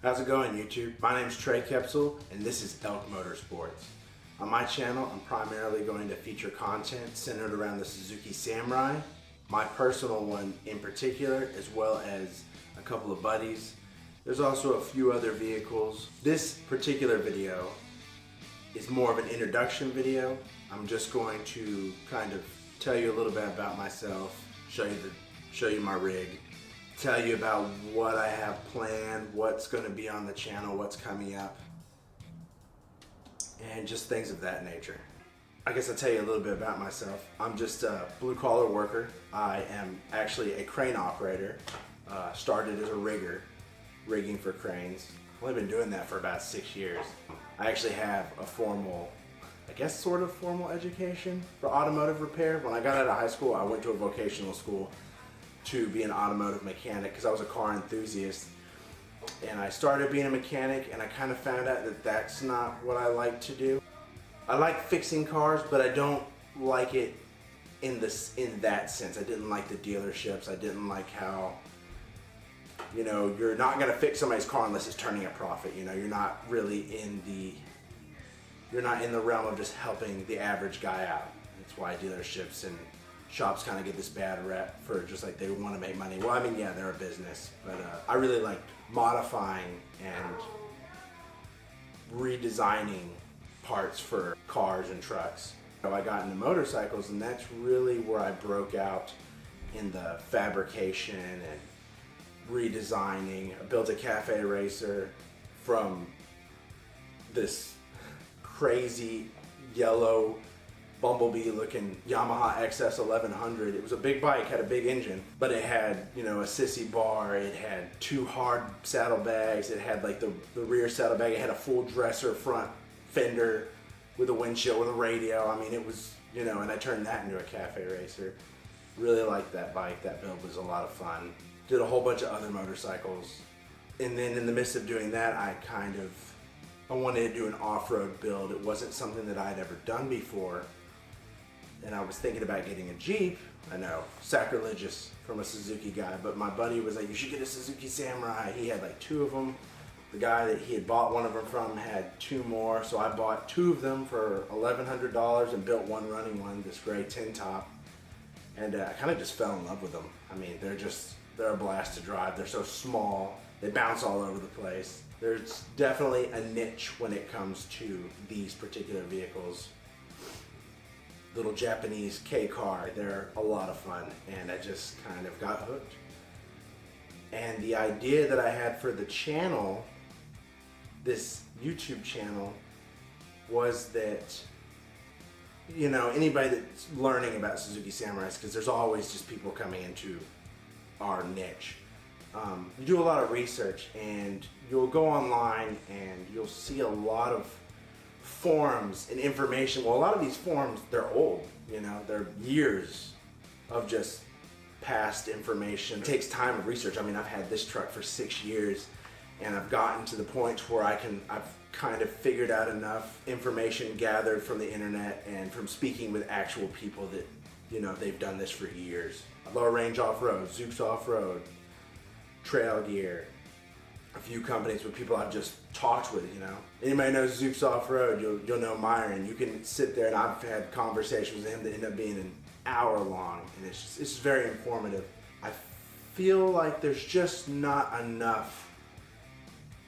How's it going, YouTube? My name is Trey Kepsel and this is Elk Motorsports. On my channel, I'm primarily going to feature content centered around the Suzuki Samurai, my personal one in particular, as well as a couple of buddies. There's also a few other vehicles. This particular video is more of an introduction video. I'm just going to kind of tell you a little bit about myself, show you my rig, tell you about what I have planned, what's going to be on the channel, what's coming up, and just things of that nature. I guess I'll tell you a little bit about myself. I'm just a blue-collar worker. I am actually a crane operator. Started as a rigger, rigging for cranes. I've only been doing that for about 6 years. I actually have a formal, I guess sort of formal education for automotive repair. When I got out of high school, I went to a vocational school to be an automotive mechanic because I was a car enthusiast. And I started being a mechanic and I kind of found out that that's not what I like to do. I like fixing cars, but I don't like it in that sense. I didn't like the dealerships. I didn't like how, you know, you're not going to fix somebody's car unless it's turning a profit. You know, you're not really in the realm of just helping the average guy out. That's why dealerships and shops kind of get this bad rep for just like they want to make money. Well, I mean, yeah, they're a business, but I really liked modifying and redesigning parts for cars and trucks. So I got into motorcycles, and that's really where I broke out in the fabrication and redesigning. I built a cafe racer from this crazy yellow bumblebee looking Yamaha XS 1100. It was a big bike, had a big engine, but it had, you know, a sissy bar, it had 2 hard saddlebags, it had like the rear saddlebag, it had a full dresser front fender with a windshield with a radio. I mean, it was, you know, and I turned that into a cafe racer. Really liked that bike. That build was a lot of fun. Did a whole bunch of other motorcycles. And then in the midst of doing that, I wanted to do an off-road build. It wasn't something that I'd ever done before. And I was thinking about getting a Jeep. I know, sacrilegious from a Suzuki guy, but my buddy was like, you should get a Suzuki Samurai. He had like 2 of them. The guy that he had bought one of them from had 2 more, so I bought 2 of them for $1,100 and built one running one, this gray tin top. And I kind of just fell in love with them. I mean, they're a blast to drive. They're so small. They bounce all over the place. There's definitely a niche when it comes to these particular vehicles. Little Japanese K car, they're a lot of fun, and I just kind of got hooked. And the idea that I had for the channel, this YouTube channel, was that, you know, anybody that's learning about Suzuki Samurais, because there's always just people coming into our niche. You do a lot of research and you'll go online and you'll see a lot of forums and information. Well, a lot of these forums, they're old, you know, they're years of just past information. It takes time of research. I mean, I've had this truck for 6 years and I've gotten to the point where I've kind of figured out enough information gathered from the internet and from speaking with actual people that, you know, they've done this for years. Lower range off-road, Zooks off-road, trail gear, a few companies with people I've just talked with, you know. Anybody knows Zooks off-road, you'll know Myron. You can sit there, and I've had conversations with him that end up being an hour long, and it's just very informative. I feel like there's just not enough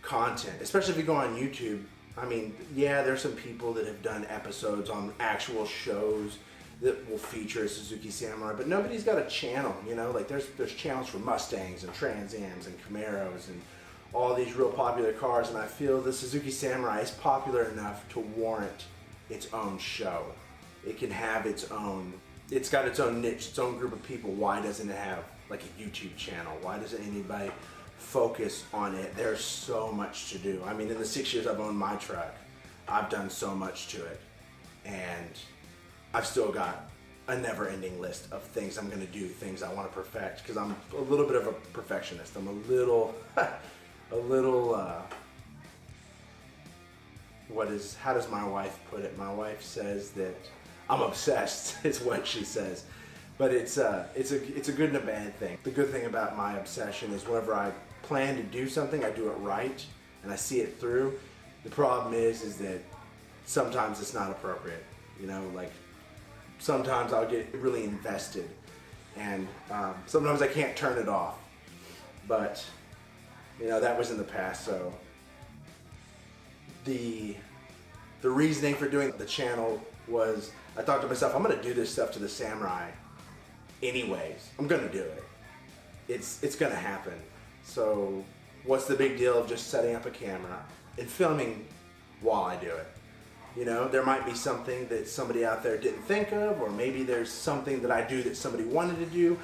content, especially if you go on YouTube. I mean, yeah, there's some people that have done episodes on actual shows that will feature a Suzuki Samurai, but nobody's got a channel, you know. Like there's channels for Mustangs and Trans Ams and Camaros and all these real popular cars, and I feel the Suzuki Samurai is popular enough to warrant its own show. It can have its own, it's got its own niche, its own group of people. Why doesn't it have like a YouTube channel? Why doesn't anybody focus on it? There's so much to do. I mean, in the 6 years I've owned my truck, I've done so much to it, and I've still got a never-ending list of things I'm going to do, things I want to perfect, because I'm a little bit of a perfectionist. I'm a little how does my wife put it? My wife says that I'm obsessed, is what she says. But it's a good and a bad thing. The good thing about my obsession is whenever I plan to do something, I do it right. and I see it through. The problem is that sometimes it's not appropriate. You know, like sometimes I'll get really invested, and sometimes I can't turn it off. But you know, that was in the past. So the reasoning for doing the channel was, I thought to myself, I'm gonna do this stuff to the Samurai anyways. I'm gonna do it. It's gonna happen. So what's the big deal of just setting up a camera and filming while I do it? You know, there might be something that somebody out there didn't think of, or maybe there's something that I do that somebody wanted to do,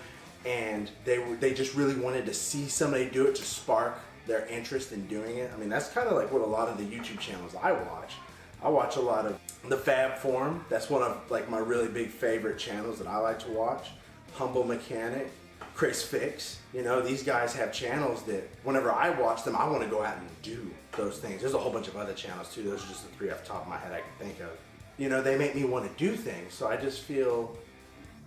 and they just really wanted to see somebody do it to spark their interest in doing it. I mean, that's kind of like what a lot of the YouTube channels I watch. I watch a lot of the Fab Forum. That's one of like my really big favorite channels that I like to watch. Humble Mechanic, Chris Fix. You know, these guys have channels that whenever I watch them, I want to go out and do those things. There's a whole bunch of other channels too. Those are just the three off the top of my head I can think of. You know, they make me want to do things. So I just feel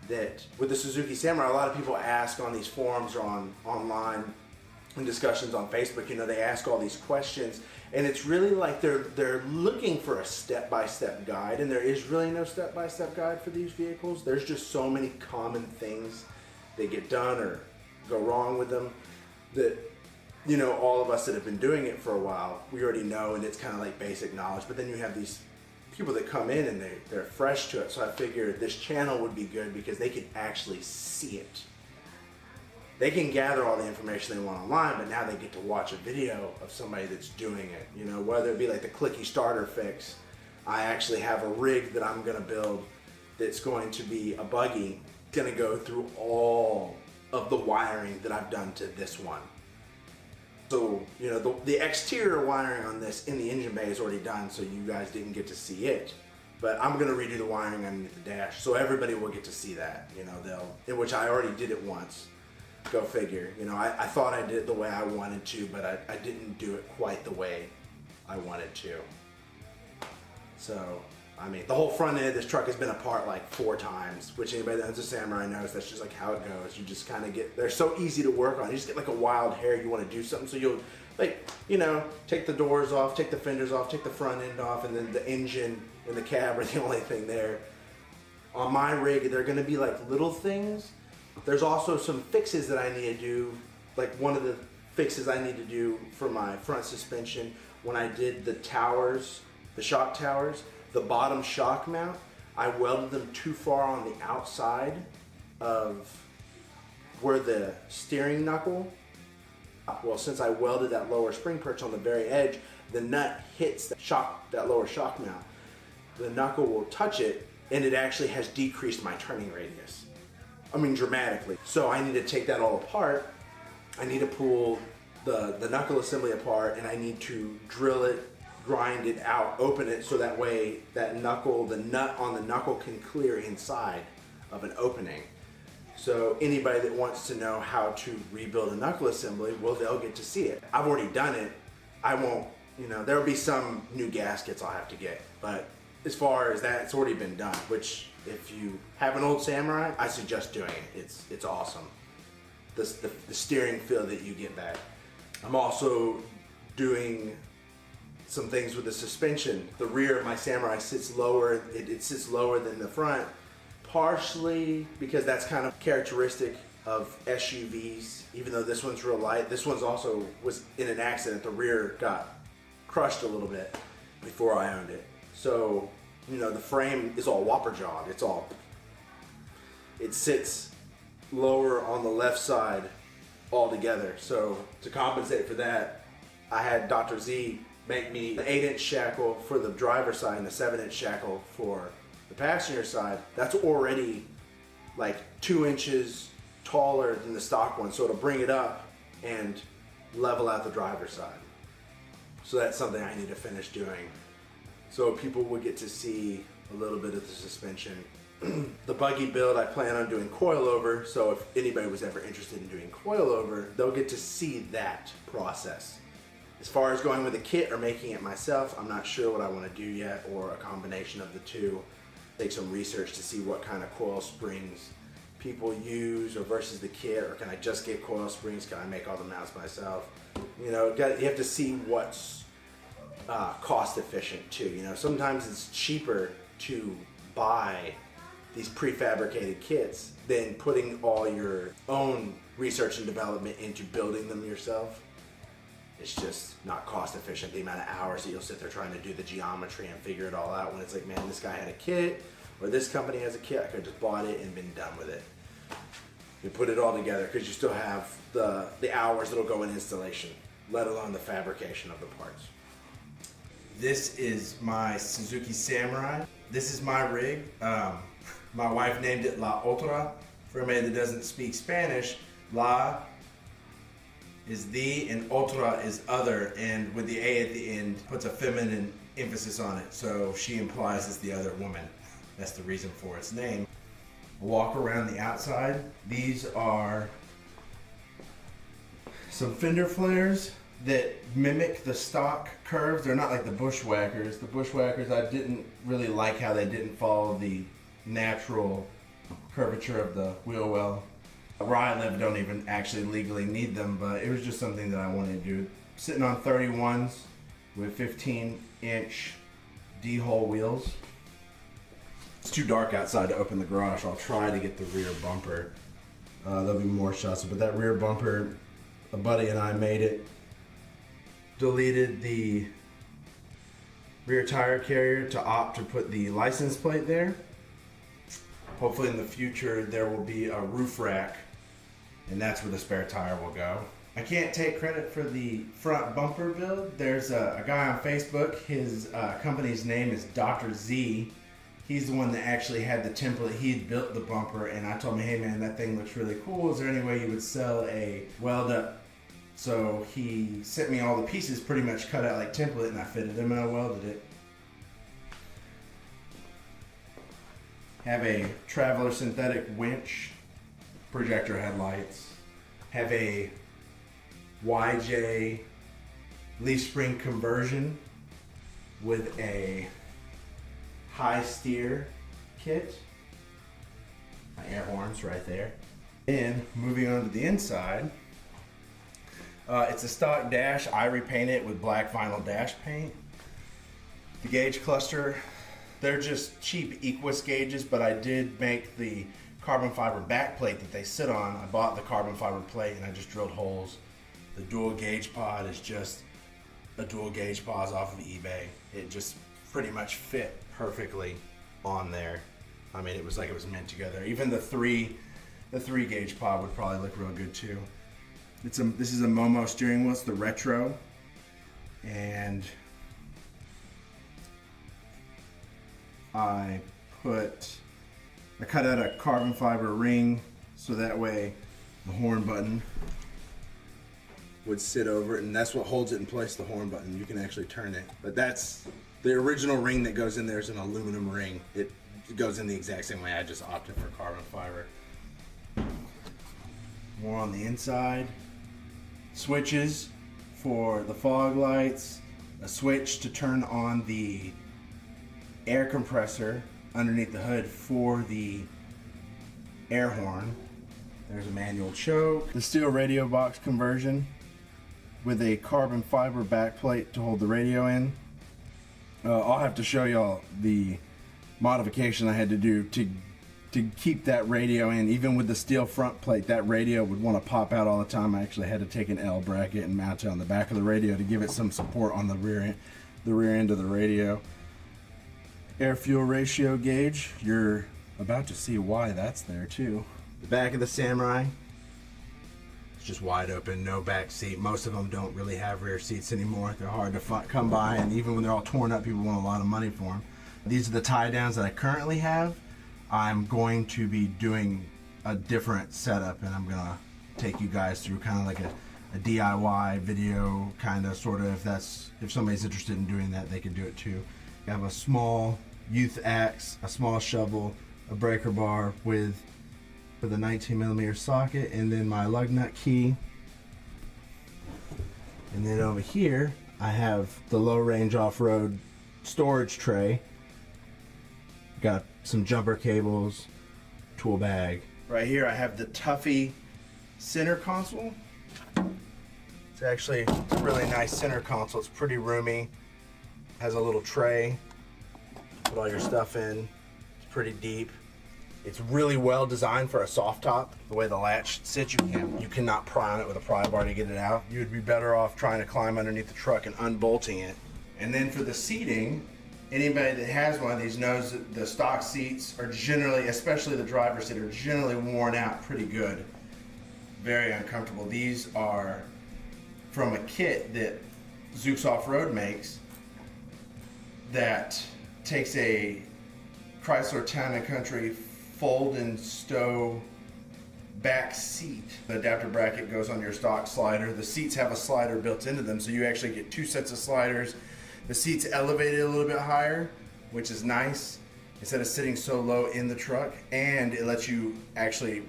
that with the Suzuki Samurai, a lot of people ask on these forums or online in discussions on Facebook, you know, they ask all these questions, and it's really like they're looking for a step-by-step guide, and there is really no step-by-step guide for these vehicles. There's just so many common things that get done or go wrong with them that, you know, all of us that have been doing it for a while, we already know, and it's kind of like basic knowledge. But then you have these people that come in and they're fresh to it, so I figured this channel would be good because they could actually see it. They can gather all the information they want online, but now they get to watch a video of somebody that's doing it. You know, whether it be like the clicky starter fix, I actually have a rig that I'm gonna build that's going to be a buggy, gonna go through all of the wiring that I've done to this one. So, you know, the exterior wiring on this in the engine bay is already done, so you guys didn't get to see it. But I'm gonna redo the wiring underneath the dash, so everybody will get to see that. You know, in which I already did it once. Go figure. You know, I thought I did it the way I wanted to, but I didn't do it quite the way I wanted to. So, I mean, the whole front end of this truck has been apart like 4 times, which anybody that owns a Samurai knows that's just like how it goes. You just kind of get, they're so easy to work on. You just get like a wild hair, you want to do something, so you'll, like, you know, take the doors off, take the fenders off, take the front end off, and then the engine and the cab are the only thing there. On my rig, they're going to be like little things. There's also some fixes that I need to do. Like one of the fixes I need to do for my front suspension, when I did the towers, the shock towers, the bottom shock mount, I welded them too far on the outside of where the steering knuckle, well, since I welded that lower spring perch on the very edge, the nut hits that lower shock mount. The knuckle will touch it, and it actually has decreased my turning radius. I mean, dramatically. So I need to take that all apart. I need to pull the knuckle assembly apart, and I need to drill it, grind it out, open it, so that way that knuckle, the nut on the knuckle can clear inside of an opening. So anybody that wants to know how to rebuild a knuckle assembly, well, they'll get to see it. I've already done it. I won't, you know, there'll be some new gaskets I'll have to get, but as far as that, it's already been done, which if you have an old Samurai, I suggest doing it. It's awesome. The steering feel that you get back. I'm also doing some things with the suspension. The rear of my Samurai sits lower. It sits lower than the front, partially because that's kind of characteristic of SUVs. Even though this one's real light, this one's also was in an accident. The rear got crushed a little bit before I owned it. So, you know, the frame is all whopper jawed. It sits lower on the left side altogether. So to compensate for that, I had Dr. Z make me an 8-inch shackle for the driver's side and a 7-inch shackle for the passenger side. That's already like 2 inches taller than the stock one. So it'll bring it up and level out the driver's side. So that's something I need to finish doing. So people will get to see a little bit of the suspension. The buggy build, I plan on doing coilover, so if anybody was ever interested in doing coilover, they'll get to see that process. As far as going with a kit or making it myself, I'm not sure what I want to do yet, or a combination of the two. Take some research to see what kind of coil springs people use or versus the kit, or can I just get coil springs? Can I make all the mounts myself? You know, you have to see what's cost efficient too. You know, sometimes it's cheaper to buy these prefabricated kits than putting all your own research and development into building them yourself. It's just not cost efficient, the amount of hours that you'll sit there trying to do the geometry and figure it all out, when it's like, man, this guy had a kit, or this company has a kit, I could have just bought it and been done with it. You put it all together, because you still have the hours that'll go in installation, let alone the fabrication of the parts. This is my Suzuki Samurai. This is my rig. My wife named it La Otra. For anybody that doesn't speak Spanish, La is the and Otra is other, and with the A at the end puts a feminine emphasis on it, so she implies it's the other woman. That's the reason for its name. Walk around the outside. These are some Fender Flares that mimic the stock curves. They're not like the Bushwhackers. The Bushwhackers, I didn't really like how they didn't follow the natural curvature of the wheel well. Where I live, don't even actually legally need them, but it was just something that I wanted to do. Sitting on 31s with 15-inch D-hole wheels. It's too dark outside to open the garage. I'll try to get the rear bumper. There'll be more shots, but that rear bumper, a buddy and I made it. Deleted the rear tire carrier to opt to put the license plate there. Hopefully in the future there will be a roof rack, and that's where the spare tire will go. I can't take credit for the front bumper build. There's a guy on Facebook, his company's name is Dr. Z. He's the one that actually had the template. He'd built the bumper, and I told him, hey man, that thing looks really cool. Is there any way you would sell a weld up? So he sent me all the pieces pretty much cut out like template, and I fitted them and I welded it. Have a Traveler synthetic winch, projector headlights. Have a YJ leaf spring conversion with a high steer kit. My air horns right there. And moving on to the inside, it's a stock dash. I repaint it with black vinyl dash paint. The gauge cluster, they're just cheap Equus gauges, but I did make the carbon fiber back plate that they sit on. I bought the carbon fiber plate and I just drilled holes. The dual gauge pod is just a dual gauge pod off of eBay. It just pretty much fit perfectly on there. I mean, it was like it was meant together. Even the three gauge pod would probably look real good too. This is a Momo steering wheel. It's the retro, and I cut out a carbon fiber ring so that way the horn button would sit over it, and that's what holds it in place, the horn button. You can actually turn it, but that's the original ring that goes in there is an aluminum ring. It goes in the exact same way. I just opted for carbon fiber. More on the inside. Switches for the fog lights, a switch to turn on the air compressor underneath the hood for the air horn. There's a manual choke. The steel radio box conversion with a carbon fiber backplate to hold the radio in. I'll have to show y'all the modification I had to do to keep that radio in. Even with the steel front plate, that radio would want to pop out all the time. I actually had to take an L bracket and mount it on the back of the radio to give it some support on the rear end of the radio. Air fuel ratio gauge, you're about to see why that's there too. The back of the Samurai, it's just wide open, no back seat. Most of them don't really have rear seats anymore. They're hard to come by, and even when they're all torn up, people want a lot of money for them. These are the tie downs that I currently have. I'm going to be doing a different setup, and I'm gonna take you guys through kind of like a DIY video, kind of sort of. If somebody's interested in doing that, they can do it too. You have a small youth axe, a small shovel, a breaker bar with a 19mm socket, and then my lug nut key. And then over here, I have the low range off-road storage tray. Got some jumper cables, tool bag, Right here I have the Tuffy center console. It's actually a really nice center console. It's pretty roomy. Has a little tray. Put all your stuff in. It's pretty deep. It's really well designed for a soft top. The way the latch sits, you cannot pry on it with a pry bar to get it out. You would be better off trying to climb underneath the truck and unbolting it. And then for the seating, anybody that has one of these knows that the stock seats are generally, especially the driver's seat, are generally worn out pretty good. Very uncomfortable. These are from a kit that Zooks Off-Road makes that takes a Chrysler Town & Country fold and stow back seat. The adapter bracket goes on your stock slider. The seats have a slider built into them, so you actually get two sets of sliders. The seat's elevated a little bit higher, which is nice, instead of sitting so low in the truck, and it lets you actually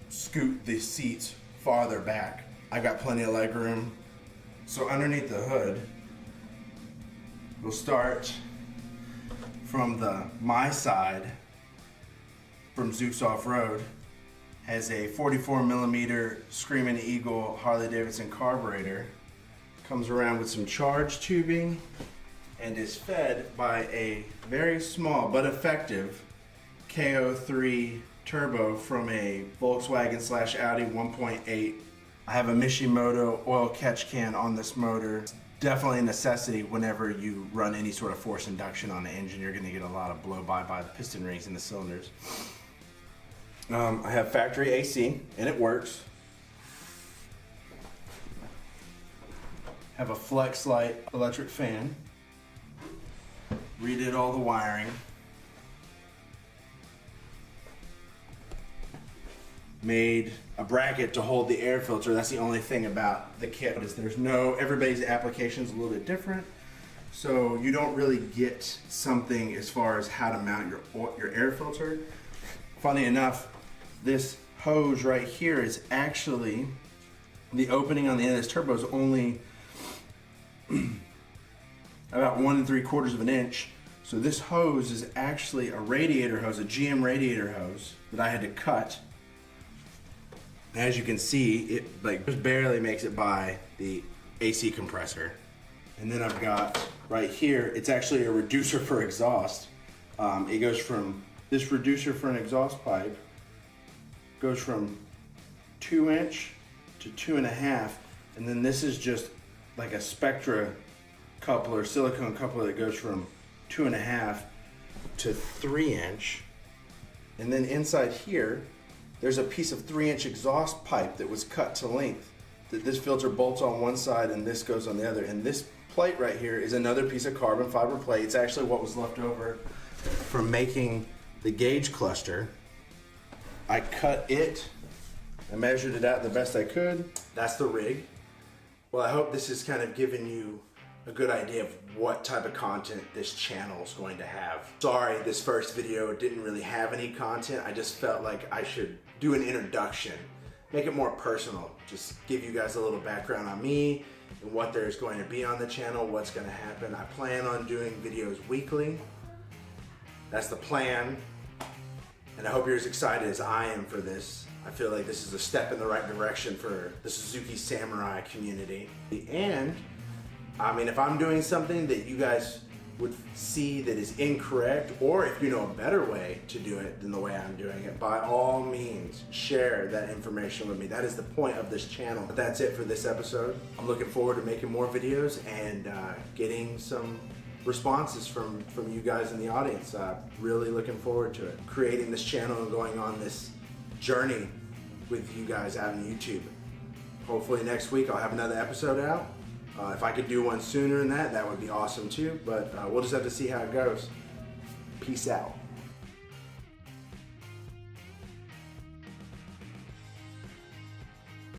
scoot the seats farther back. I've got plenty of leg room. So underneath the hood, we'll start from my side. From Zooks Off-Road, has a 44mm Screaming Eagle Harley-Davidson carburetor. Comes around with some charge tubing and is fed by a very small but effective KO3 turbo from a Volkswagen/Audi 1.8. I have a Mishimoto oil catch can on this motor. It's definitely a necessity whenever you run any sort of force induction on the engine. You're going to get a lot of blow-by the piston rings and the cylinders. I have factory AC, and it works. Have a Flex Light electric fan. Redid all the wiring. Made a bracket to hold the air filter. That's the only thing about the kit is everybody's application is a little bit different. So you don't really get something as far as how to mount your air filter. Funny enough, this hose right here is actually, the opening on the end of this turbo is only about 1 3/4 of an inch. So this hose is actually a radiator hose, a GM radiator hose that I had to cut. As you can see, it just barely makes it by the AC compressor. And then I've got right here, it's actually a reducer for exhaust. It goes from, this reducer for an exhaust pipe goes from 2" to 2.5, and then this is just like a Spectra coupler, silicone coupler that goes from 2.5 to 3". And then inside here, there's a piece of 3" exhaust pipe that was cut to length. That this filter bolts on one side and this goes on the other. And this plate right here is another piece of carbon fiber plate. It's actually what was left over from making the gauge cluster. I cut it, I measured it out the best I could. That's the rig. Well, I hope this has kind of given you a good idea of what type of content this channel is going to have. Sorry, this first video didn't really have any content. I just felt like I should do an introduction, make it more personal, just give you guys a little background on me and what there's going to be on the channel, what's going to happen. I plan on doing videos weekly. That's the plan. And I hope you're as excited as I am for this. I feel like this is a step in the right direction for the Suzuki Samurai community. And I mean, if I'm doing something that you guys would see that is incorrect, or if you know a better way to do it than the way I'm doing it, by all means, share that information with me. That is the point of this channel. But that's it for this episode. I'm looking forward to making more videos and getting some responses from you guys in the audience. Really looking forward to it. Creating this channel and going on this journey with you guys out on YouTube. Hopefully next week I'll have another episode out. If I could do one sooner than that, that would be awesome too, but we'll just have to see how it goes. Peace out.